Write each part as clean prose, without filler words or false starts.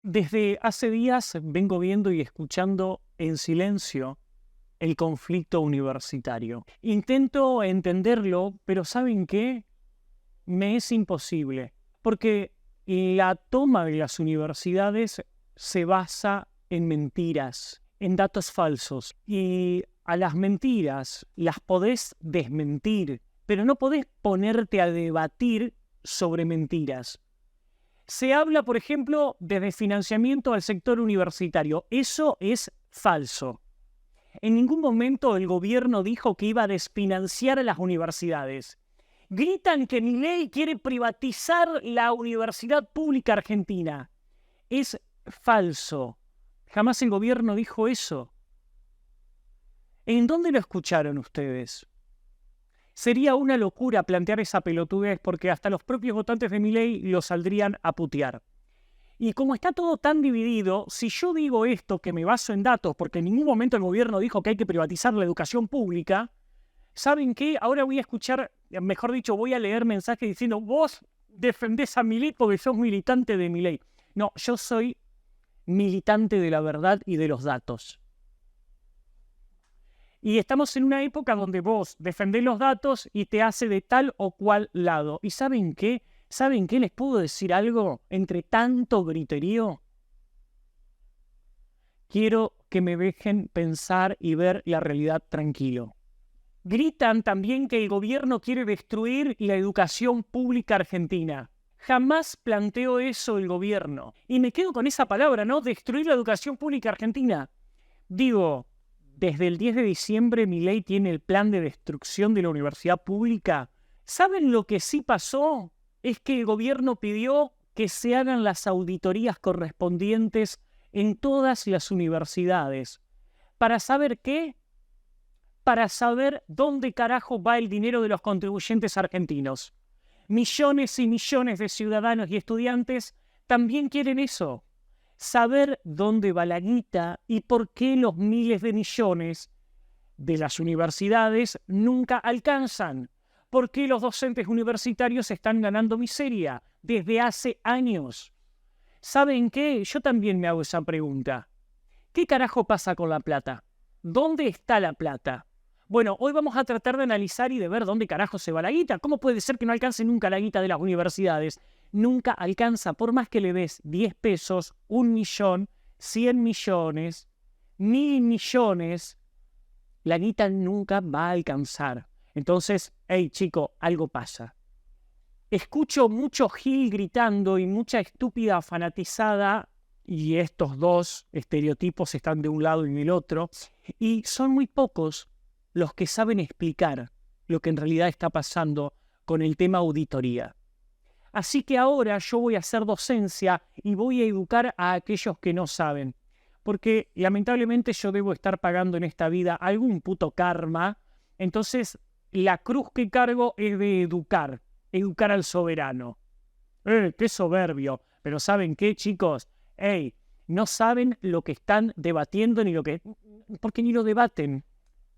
Desde hace días vengo viendo y escuchando en silencio el conflicto universitario. Intento entenderlo, pero ¿saben qué? Me es imposible, porque la toma de las universidades se basa en mentiras, en datos falsos, y a las mentiras las podés desmentir, pero no podés ponerte a debatir sobre mentiras. Se habla, por ejemplo, de desfinanciamiento al sector universitario. Eso es falso. En ningún momento el gobierno dijo que iba a desfinanciar a las universidades. Gritan que Milei quiere privatizar la universidad pública argentina. Es falso. Jamás el gobierno dijo eso. ¿En dónde lo escucharon ustedes? Sería una locura plantear esa pelotudez porque hasta los propios votantes de Milei lo saldrían a putear. Y como está todo tan dividido, si yo digo esto que me baso en datos, porque en ningún momento el gobierno dijo que hay que privatizar la educación pública, ¿saben qué? Ahora voy a escuchar, mejor dicho, voy a leer mensajes diciendo, vos defendés a Milei porque sos militante de Milei. No, yo soy militante de la verdad y de los datos. Y estamos en una época donde vos defendés los datos y te hace de tal o cual lado. ¿Y saben qué? ¿Saben qué? ¿Les puedo decir algo? Entre tanto griterío, quiero que me dejen pensar y ver la realidad tranquilo. Gritan también que el gobierno quiere destruir la educación pública argentina. Jamás planteó eso el gobierno. Y me quedo con esa palabra, ¿no? Destruir la educación pública argentina. Digo, desde el 10 de diciembre Milei tiene el plan de destrucción de la universidad pública. ¿Saben lo que sí pasó? Es que el gobierno pidió que se hagan las auditorías correspondientes en todas las universidades. ¿Para saber qué? Para saber dónde carajo va el dinero de los contribuyentes argentinos. Millones y millones de ciudadanos y estudiantes también quieren eso. Saber dónde va la guita y por qué los miles de millones de las universidades nunca alcanzan. ¿Por qué los docentes universitarios están ganando miseria desde hace años? ¿Saben qué? Yo también me hago esa pregunta. ¿Qué carajo pasa con la plata? ¿Dónde está la plata? Bueno, hoy vamos a tratar de analizar y de ver dónde carajo se va la guita. ¿Cómo puede ser que no alcance nunca la guita de las universidades? Nunca alcanza, por más que le des 10 pesos, 1.000.000, 100 millones, 1.000 millones, la guita nunca va a alcanzar. Entonces, hey chico, algo pasa. Escucho mucho Gil gritando y mucha estúpida fanatizada, y estos dos estereotipos están de un lado y del otro, y son muy pocos los que saben explicar lo que en realidad está pasando con el tema auditoría. Así que ahora yo voy a hacer docencia y voy a educar a aquellos que no saben, porque lamentablemente yo debo estar pagando en esta vida algún puto karma. Entonces la cruz que cargo es de educar al soberano. ¡Qué soberbio! Pero ¿saben qué, chicos? ¡Ey! No saben lo que están debatiendo ni lo que... Porque ni lo debaten,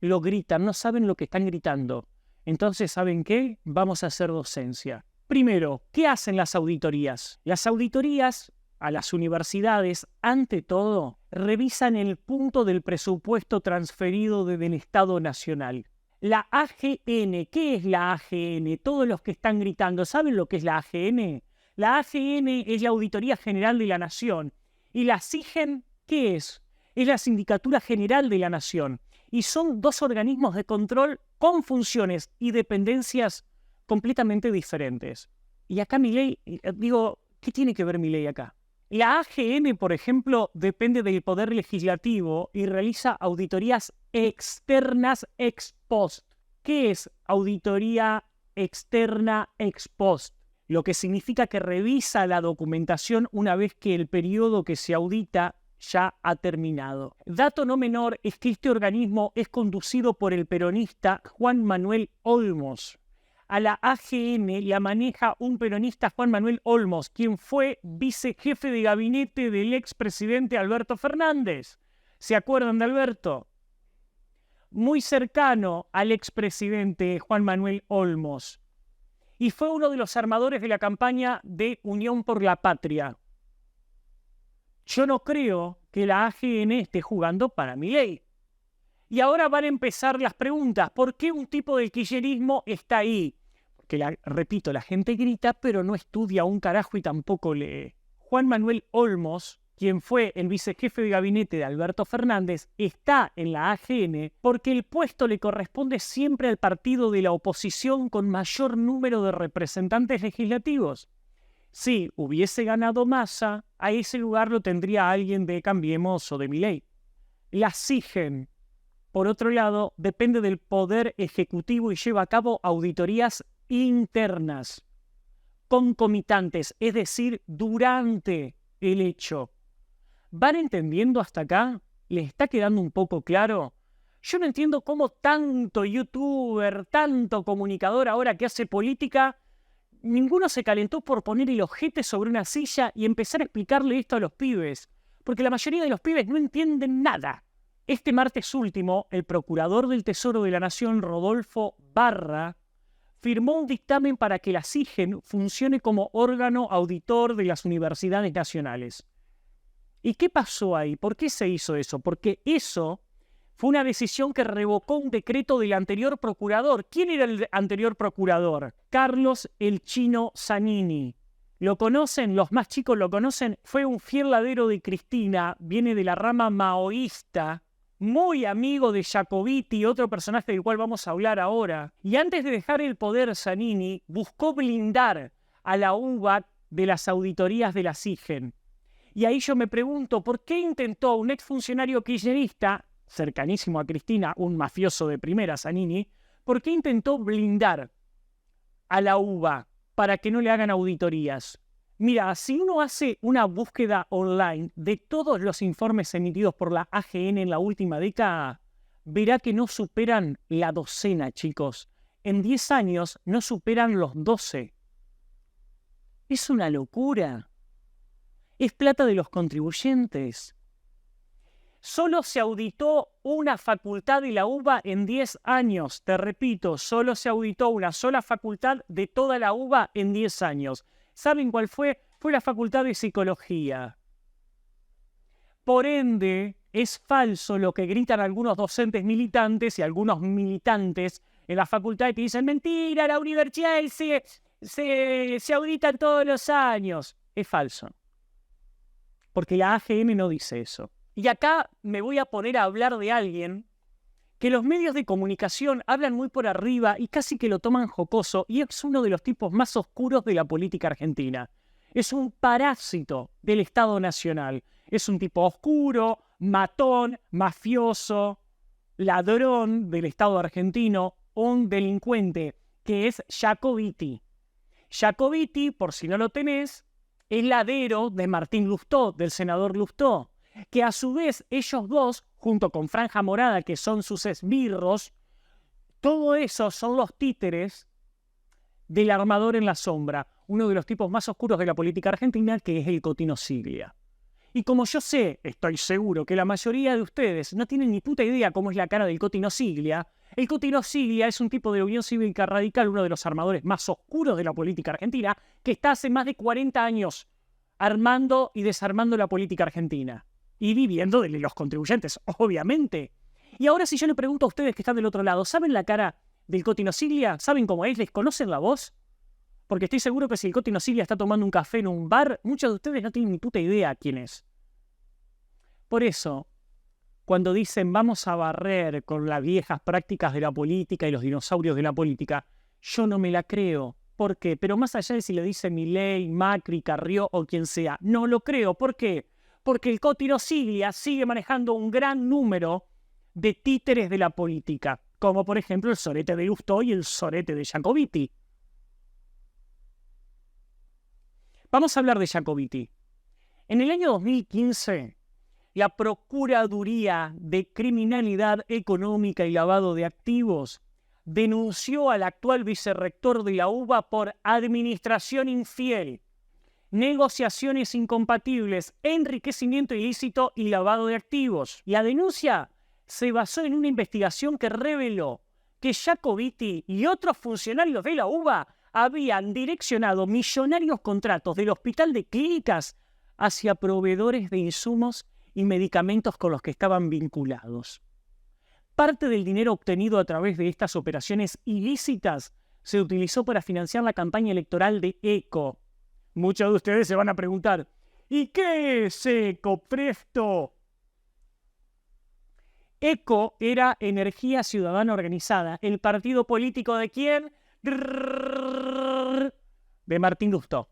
lo gritan, no saben lo que están gritando. Entonces, ¿saben qué? Vamos a hacer docencia. Primero, ¿qué hacen las auditorías? Las auditorías a las universidades, ante todo, revisan el punto del presupuesto transferido desde el Estado Nacional. La AGN, ¿qué es la AGN? Todos los que están gritando, ¿saben lo que es la AGN? La AGN es la Auditoría General de la Nación. ¿Y la SIGEN qué es? Es la Sindicatura General de la Nación. Y son dos organismos de control con funciones y dependencias completamente diferentes. Y acá Milei, digo, ¿qué tiene que ver Milei acá? La AGN, por ejemplo, depende del Poder Legislativo y realiza auditorías externas ex post. ¿Qué es auditoría externa ex post? Lo que significa que revisa la documentación una vez que el periodo que se audita ya ha terminado. Dato no menor es que este organismo es conducido por el peronista Juan Manuel Olmos. A la AGN la maneja un peronista, Juan Manuel Olmos, quien fue vicejefe de gabinete del expresidente Alberto Fernández. ¿Se acuerdan de Alberto? Muy cercano al expresidente Juan Manuel Olmos. Y fue uno de los armadores de la campaña de Unión por la Patria. Yo no creo que la AGN esté jugando para Milei. Y ahora van a empezar las preguntas. ¿Por qué un tipo del kirchnerismo está ahí? Porque, repito, la gente grita, pero no estudia un carajo y tampoco lee. Juan Manuel Olmos, quien fue el vicejefe de gabinete de Alberto Fernández, está en la AGN porque el puesto le corresponde siempre al partido de la oposición con mayor número de representantes legislativos. Si hubiese ganado Massa, a ese lugar lo tendría alguien de Cambiemos o de Milei. La SIGEN, por otro lado, depende del Poder Ejecutivo y lleva a cabo auditorías internas, concomitantes, es decir, durante el hecho. ¿Van entendiendo hasta acá? ¿Les está quedando un poco claro? Yo no entiendo cómo tanto youtuber, tanto comunicador ahora que hace política, ninguno se calentó por poner el ojete sobre una silla y empezar a explicarle esto a los pibes, porque la mayoría de los pibes no entienden nada. Este martes último, el procurador del Tesoro de la Nación, Rodolfo Barra, firmó un dictamen para que la SIGEN funcione como órgano auditor de las universidades nacionales. ¿Y qué pasó ahí? ¿Por qué se hizo eso? Porque eso fue una decisión que revocó un decreto del anterior procurador. ¿Quién era el anterior procurador? Carlos el Chino Zanini. ¿Lo conocen? Los más chicos lo conocen. Fue un fiel ladero de Cristina, viene de la rama maoísta, muy amigo de Jacobiti, otro personaje del cual vamos a hablar ahora. Y antes de dejar el poder, Zanini buscó blindar a la UBA de las auditorías de la SIGEN. Y ahí yo me pregunto, ¿por qué intentó un exfuncionario kirchnerista, cercanísimo a Cristina, un mafioso de primera, Zanini, por qué intentó blindar a la UBA para que no le hagan auditorías? Mira, si uno hace una búsqueda online de todos los informes emitidos por la AGN en la última década, verá que no superan la docena, chicos. En 10 años no superan los 12. Es una locura. Es plata de los contribuyentes. Solo se auditó una facultad de la UBA en 10 años. Te repito, solo se auditó una sola facultad de toda la UBA en 10 años. ¿Saben cuál fue? Fue la Facultad de Psicología. Por ende, es falso lo que gritan algunos docentes militantes y algunos militantes en la facultad y te dicen, mentira, la universidad se audita todos los años. Es falso. Porque la AGN no dice eso. Y acá me voy a poner a hablar de alguien que los medios de comunicación hablan muy por arriba y casi que lo toman jocoso, y es uno de los tipos más oscuros de la política argentina. Es un parásito del Estado Nacional. Es un tipo oscuro, matón, mafioso, ladrón del Estado argentino, un delincuente, que es Jacobiti. Jacobiti, por si no lo tenés, es ladero de Martín Lustó, del senador Lustó, que a su vez ellos dos, junto con Franja Morada, que son sus esbirros, todo eso son los títeres del armador en la sombra, uno de los tipos más oscuros de la política argentina, que es el Cotino Siglia. Y como yo sé, estoy seguro que la mayoría de ustedes no tienen ni puta idea cómo es la cara del Cotino Siglia, el Cotino Siglia es un tipo de Unión Cívica Radical, uno de los armadores más oscuros de la política argentina, que está hace más de 40 años armando y desarmando la política argentina. Y viviendo de los contribuyentes, obviamente. Y ahora si yo le pregunto a ustedes que están del otro lado, ¿saben la cara del Cotino Siglia? ¿Saben cómo es? ¿Les conocen la voz? Porque estoy seguro que si el Cotino Siglia está tomando un café en un bar, muchos de ustedes no tienen ni puta idea quién es. Por eso, cuando dicen vamos a barrer con las viejas prácticas de la política y los dinosaurios de la política, yo no me la creo. ¿Por qué? Pero más allá de si le dice Milei, Macri, Carrió o quien sea, no lo creo. ¿Por qué? Porque el Cotino Siglia sigue manejando un gran número de títeres de la política, como por ejemplo el sorete de Lustó y el sorete de Jacobiti. Vamos a hablar de Jacobiti. En el año 2015, la Procuraduría de Criminalidad Económica y Lavado de Activos denunció al actual vicerrector de la UBA por administración infiel, negociaciones incompatibles, enriquecimiento ilícito y lavado de activos. La denuncia se basó en una investigación que reveló que Jacobiti y otros funcionarios de la UBA habían direccionado millonarios contratos del Hospital de Clínicas hacia proveedores de insumos y medicamentos con los que estaban vinculados. Parte del dinero obtenido a través de estas operaciones ilícitas se utilizó para financiar la campaña electoral de ECO. Muchos de ustedes se van a preguntar, ¿y qué es ECO, presto? ECO era Energía Ciudadana Organizada. ¿El partido político de quién? De Martín Lustó.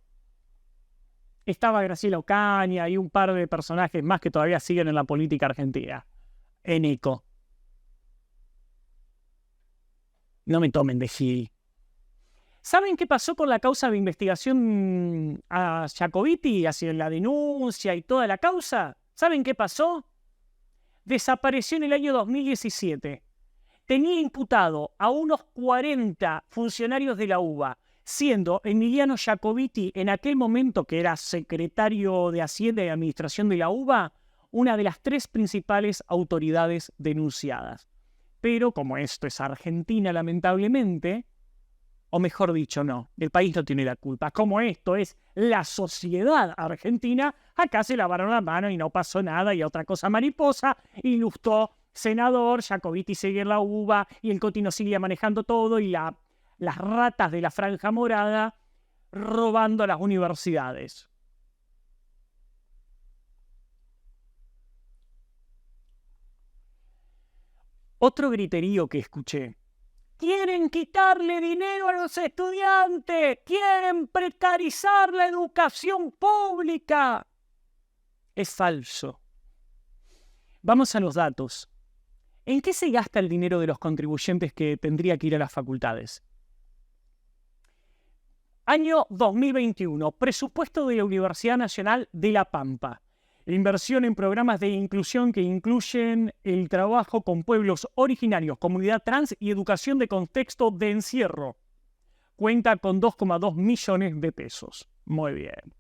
Estaba Graciela Ocaña y un par de personajes más que todavía siguen en la política argentina. En ECO. No me tomen de gil. ¿Saben qué pasó con la causa de investigación a Jacobiti, hacia la denuncia y toda la causa? ¿Saben qué pasó? Desapareció en el año 2017. Tenía imputado a unos 40 funcionarios de la UBA, siendo Emiliano Jacobiti, en aquel momento que era secretario de Hacienda y Administración de la UBA, una de las 3 principales autoridades denunciadas. Pero como esto es Argentina, lamentablemente, o mejor dicho, no, el país no tiene la culpa. Como esto es la sociedad argentina, acá se lavaron la mano y no pasó nada y otra cosa mariposa, y Lustó, senador, Jacobiti sigue en la UBA y el Cotino sigue manejando todo y las ratas de la Franja Morada robando a las universidades. Otro griterío que escuché. Quieren quitarle dinero a los estudiantes, quieren precarizar la educación pública. Es falso. Vamos a los datos. ¿En qué se gasta el dinero de los contribuyentes que tendría que ir a las facultades? Año 2021, presupuesto de la Universidad Nacional de La Pampa. Inversión en programas de inclusión que incluyen el trabajo con pueblos originarios, comunidad trans y educación de contexto de encierro. Cuenta con 2,2 millones de pesos. Muy bien.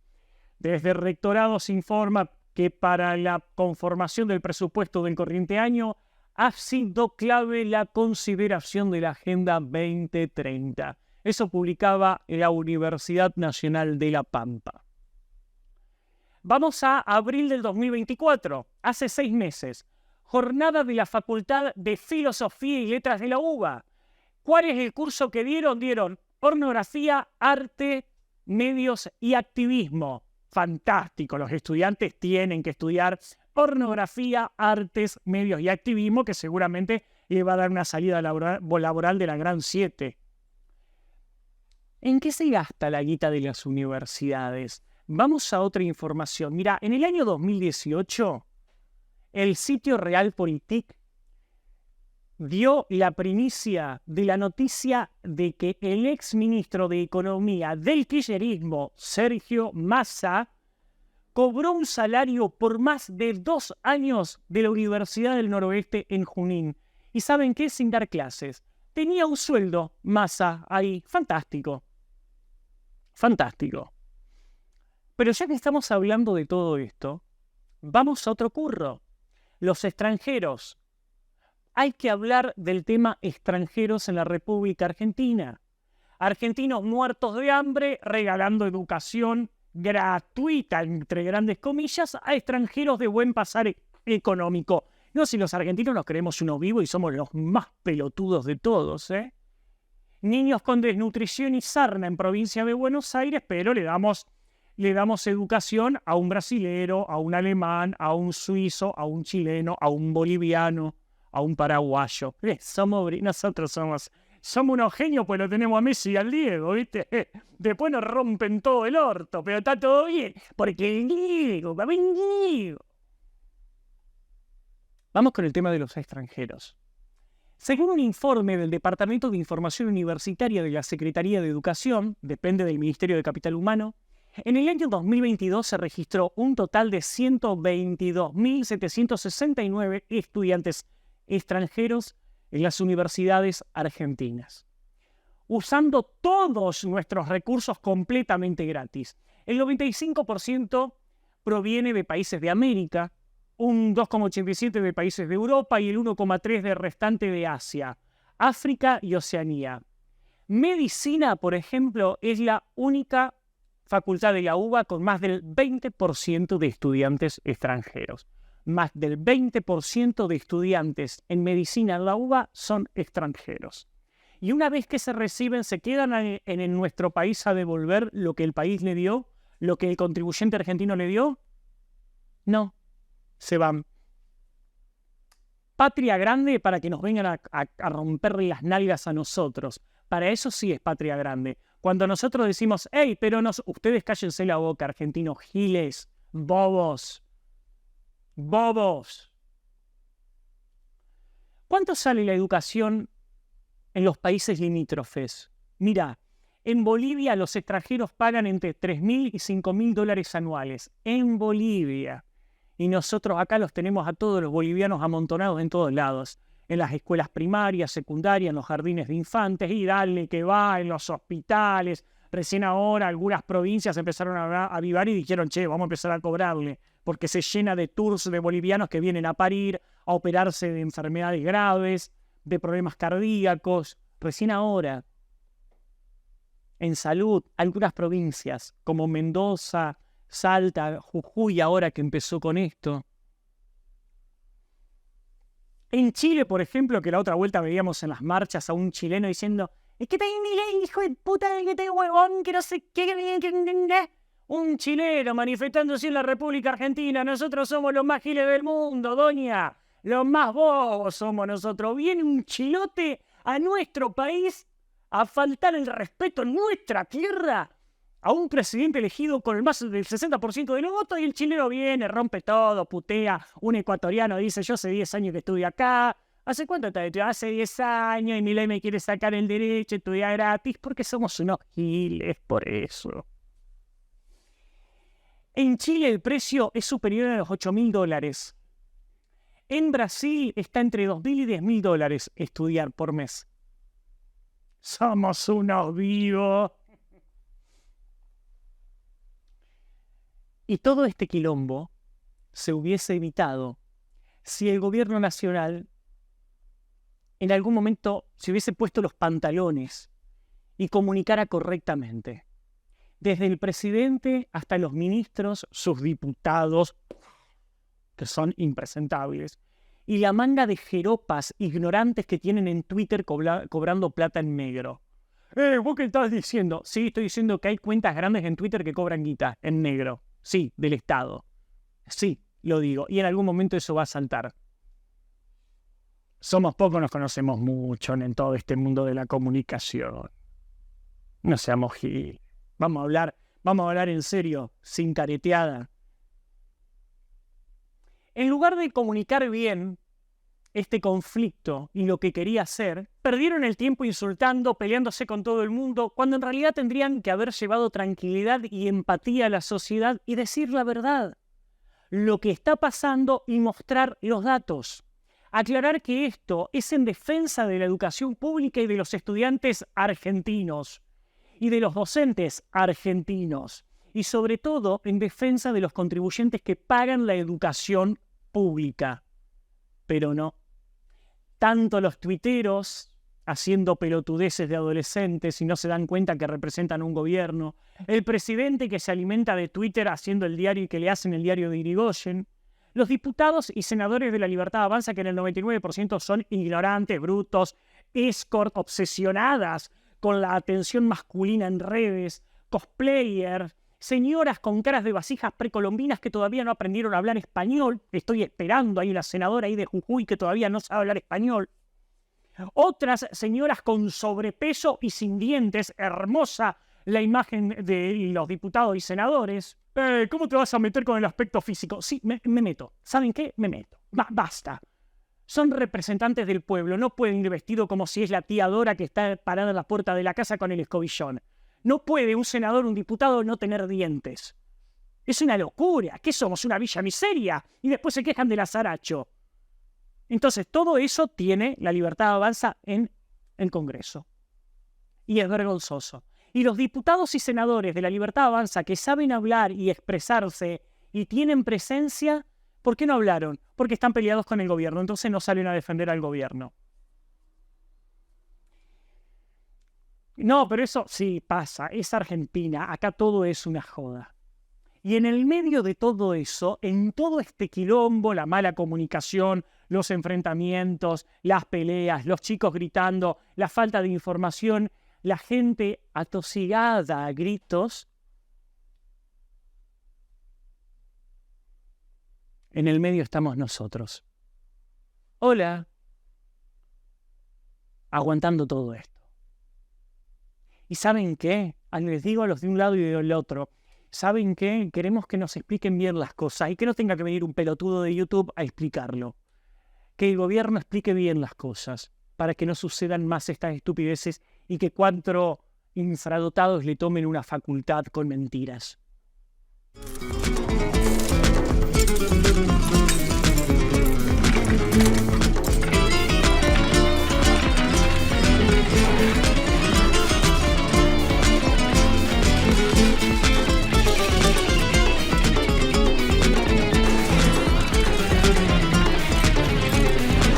Desde el rectorado se informa que para la conformación del presupuesto del corriente año ha sido clave la consideración de la Agenda 2030. Eso publicaba la Universidad Nacional de La Pampa. Vamos a abril del 2024, hace 6 meses. Jornada de la Facultad de Filosofía y Letras de la UBA. ¿Cuál es el curso que dieron? Dieron pornografía, arte, medios y activismo. Fantástico, los estudiantes tienen que estudiar pornografía, artes, medios y activismo, que seguramente le va a dar una salida laboral de la Gran 7. ¿En qué se gasta la guita de las universidades? Vamos a otra información. Mira, en el año 2018, el sitio Realpolitik dio la primicia de la noticia de que el exministro de Economía del kirchnerismo, Sergio Massa, cobró un salario por más de 2 años de la Universidad del Noroeste en Junín. ¿Y saben qué? Sin dar clases. Tenía un sueldo, Massa, ahí. Fantástico. Fantástico. Pero ya que estamos hablando de todo esto, vamos a otro curro. Los extranjeros. Hay que hablar del tema extranjeros en la República Argentina. Argentinos muertos de hambre regalando educación gratuita, entre grandes comillas, a extranjeros de buen pasar económico. No, si los argentinos nos creemos uno vivo y somos los más pelotudos de todos, ¿eh? Niños con desnutrición y sarna en provincia de Buenos Aires, pero le damos educación a un brasilero, a un alemán, a un suizo, a un chileno, a un boliviano, a un paraguayo. Nosotros somos unos genios, pues lo tenemos a Messi y al Diego, ¿viste? Después nos rompen todo el orto, pero está todo bien, porque el Diego, Vamos con el tema de los extranjeros. Según un informe del Departamento de Información Universitaria de la Secretaría de Educación, depende del Ministerio de Capital Humano, en el año 2022 se registró un total de 122.769 estudiantes extranjeros en las universidades argentinas, usando todos nuestros recursos completamente gratis. El 95% proviene de países de América, un 2,87% de países de Europa y el 1,3% del restante de Asia, África y Oceanía. Medicina, por ejemplo, es la única facultad de la UBA con más del 20% de estudiantes extranjeros. Más del 20% de estudiantes en medicina en la UBA son extranjeros. Y una vez que se reciben, ¿se quedan en nuestro país a devolver lo que el país le dio? ¿Lo que el contribuyente argentino le dio? No, se van. Patria grande para que nos vengan a romper las nalgas a nosotros. Para eso sí es patria grande. Cuando nosotros decimos, hey, pero ustedes cállense la boca, argentinos giles, bobos. Bobos. ¿Cuánto sale la educación en los países limítrofes? Mira, en Bolivia los extranjeros pagan entre 3.000 y 5.000 dólares anuales. En Bolivia. Y nosotros acá los tenemos a todos los bolivianos amontonados en todos lados. En las escuelas primarias, secundarias, en los jardines de infantes, y dale que va, en los hospitales. Recién ahora algunas provincias empezaron a avivar y dijeron, che, vamos a empezar a cobrarle, porque se llena de tours de bolivianos que vienen a parir, a operarse de enfermedades graves, de problemas cardíacos. Recién ahora, en salud, algunas provincias como Mendoza, Salta, Jujuy, ahora que empezó con esto. En Chile, por ejemplo, que la otra vuelta veíamos en las marchas a un chileno diciendo, es que tenés mi ley, hijo de puta, que te huevón, que no sé qué. Un chileno manifestándose en la República Argentina. Nosotros somos los más giles del mundo, doña. Los más bobos somos nosotros. Viene un chilote a nuestro país a faltar el respeto en nuestra tierra a un presidente elegido con el más del 60% de los votos, y el chileno viene, rompe todo, putea. Un ecuatoriano dice, yo hace 10 años que estudio acá. ¿Hace cuánto estás estudiando? Hace 10 años, y Milei me quiere sacar el derecho a estudiar gratis, porque somos unos giles, por eso. En Chile el precio es superior a los 8.000 dólares. En Brasil está entre 2.000 y 10.000 dólares estudiar por mes. Somos unos vivos. Y todo este quilombo se hubiese evitado si el gobierno nacional en algún momento se hubiese puesto los pantalones y comunicara correctamente. Desde el presidente hasta los ministros, sus diputados, que son impresentables, y la manga de jeropas ignorantes que tienen en Twitter cobrando plata en negro. ¿Vos qué estás diciendo? Sí, estoy diciendo que hay cuentas grandes en Twitter que cobran guita en negro. Sí, del Estado. Sí, lo digo. Y en algún momento eso va a saltar. Somos pocos, nos conocemos mucho en todo este mundo de la comunicación. No seamos gil. Vamos a hablar en serio, sin careteada. En lugar de comunicar bien este conflicto y lo que quería hacer, perdieron el tiempo insultando, peleándose con todo el mundo, cuando en realidad tendrían que haber llevado tranquilidad y empatía a la sociedad y decir la verdad, lo que está pasando, y mostrar los datos. Aclarar que esto es en defensa de la educación pública y de los estudiantes argentinos y de los docentes argentinos, y sobre todo en defensa de los contribuyentes que pagan la educación pública. Pero no. Tanto los tuiteros haciendo pelotudeces de adolescentes y no se dan cuenta que representan un gobierno, el presidente que se alimenta de Twitter haciendo el diario y que le hacen el diario de Irigoyen, los diputados y senadores de La Libertad Avanza, que en el 99% son ignorantes, brutos, escort, obsesionadas con la atención masculina en redes, cosplayers, señoras con caras de vasijas precolombinas que todavía no aprendieron a hablar español. Estoy esperando, hay una senadora ahí de Jujuy que todavía no sabe hablar español. Otras señoras con sobrepeso y sin dientes, hermosa la imagen de los diputados y senadores. ¿Cómo te vas a meter con el aspecto físico? Sí, me meto. ¿Saben qué? Me meto. Basta. Son representantes del pueblo, no pueden ir vestido como si es la tía Dora que está parada en la puerta de la casa con el escobillón. No puede un senador, un diputado no tener dientes. Es una locura. ¿Qué somos? ¿Una villa miseria? Y después se quejan del azaracho. Entonces, todo eso tiene La Libertad Avanza en el Congreso. Y es vergonzoso. Y los diputados y senadores de La Libertad Avanza que saben hablar y expresarse y tienen presencia, ¿por qué no hablaron? Porque están peleados con el gobierno. Entonces no salen a defender al gobierno. No, pero eso sí pasa, es Argentina, acá todo es una joda. Y en el medio de todo eso, en todo este quilombo, la mala comunicación, los enfrentamientos, las peleas, los chicos gritando, la falta de información, la gente atosigada a gritos, en el medio estamos nosotros. Hola, aguantando todo esto. ¿Y saben qué? Les digo a los de un lado y del otro, ¿saben qué? Queremos que nos expliquen bien las cosas y que no tenga que venir un pelotudo de YouTube a explicarlo. Que el gobierno explique bien las cosas para que no sucedan más estas estupideces y que 4 infradotados le tomen una facultad con mentiras.